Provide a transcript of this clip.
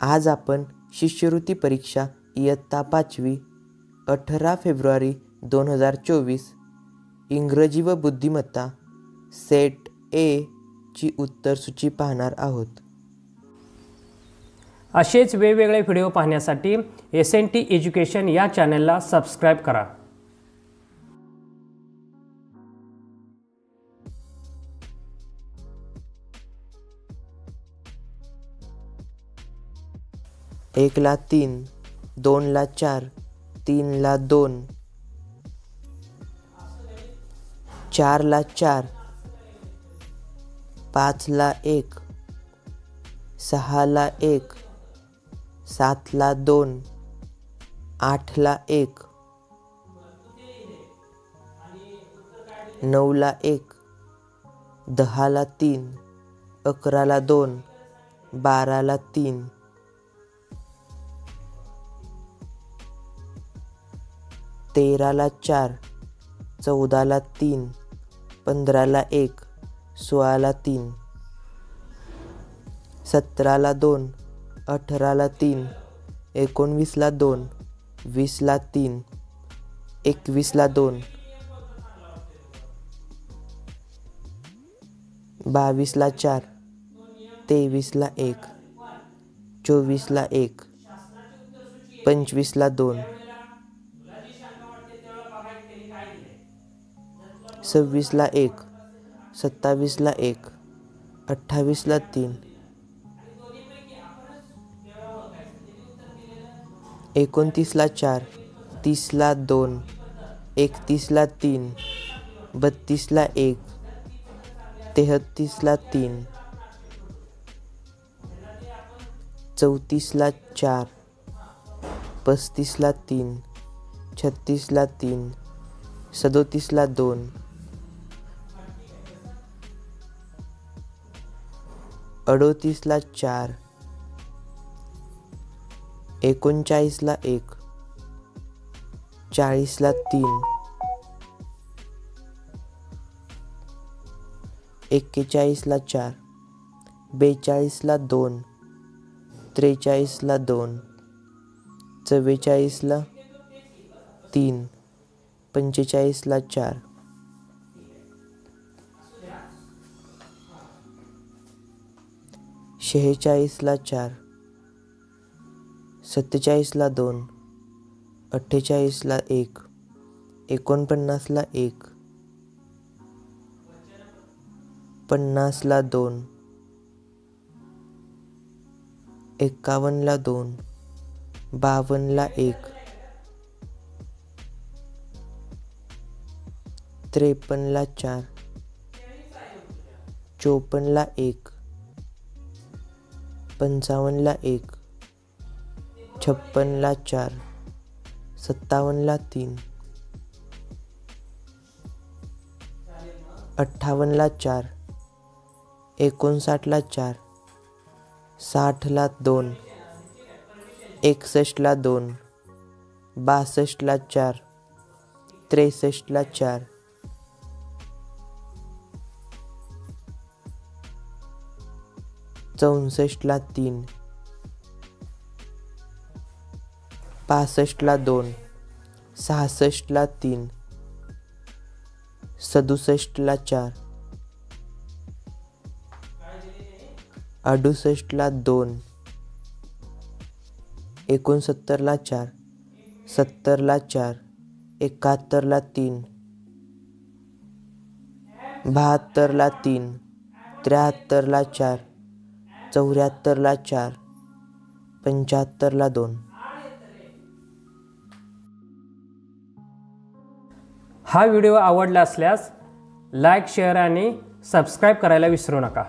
आज आपण शिष्यवृत्ती परीक्षा इयत्ता 5वी 18 फेब्रुवारी 2024 इंग्रजी व बुद्धिमत्ता सेट ए ची उत्तरसूची पाहणार आहोत। असेच वेगवेगळे व्हिडिओ पाहण्यासाठी SNT एज्युकेशन या चॅनलला सबस्क्राइब करा। एक ला 3, 2 ला 4, 3 ला 2, 4 ला 4, 5 ला 1, 6 ला 1, 7 ला 2, 8 ला 1, 9 ला 1, 10 ला 3, 11 ला 2, 12 ला 3, 13 ला 4, 14 ला 3, 15 ला 1, 16 ला 3, 17 ला 2, 18 ला 3, 19 ला 2, 20 ला 3, 21 ला 2, 22 ला 4, 23 ला 1, 24 ला 1, 25 ला 2, 26 ला 1, 27 ला 1, 28 ला 3, 29 ला 4, 30 ला 2, 31 ला 3, 32 ला 1, 33 ला 3, 34 ला 4, 35 ला 3, 36 ला 3, 37 ला 2, 38 ला 4, 39 ला 1, 40 ला 3, 41 ला 4, 42 ला 2, 43 ला 2, 44 ला 3, 45 ला 4, 46 ला 4, 47 ला 2, 48 ला 1, 49 ला 1, 50 ला 2, 51 ला 2, 52 ला 1, 53 ला 4, 54 ला 1, 55 ला 1, 56 ला 4, 57 ला 3, 58 ला 4, 59 ला 4, 60 ला 2, 61 ला 2, 62 ला 4, 63 ला 4, 64 ला 3, 65 ला 2, 66 ला 3, 67 ला 4, 68 ला 2, 69 ला 4, 70 ला 4, 71 ला 3, 72 ला 3, 73 ला 4, 74 ला 4, 75 ला 2। हा व्हिडिओ आवडला असल्यास लाईक, शेअर आणि सबस्क्राइब करायला विसरू नका।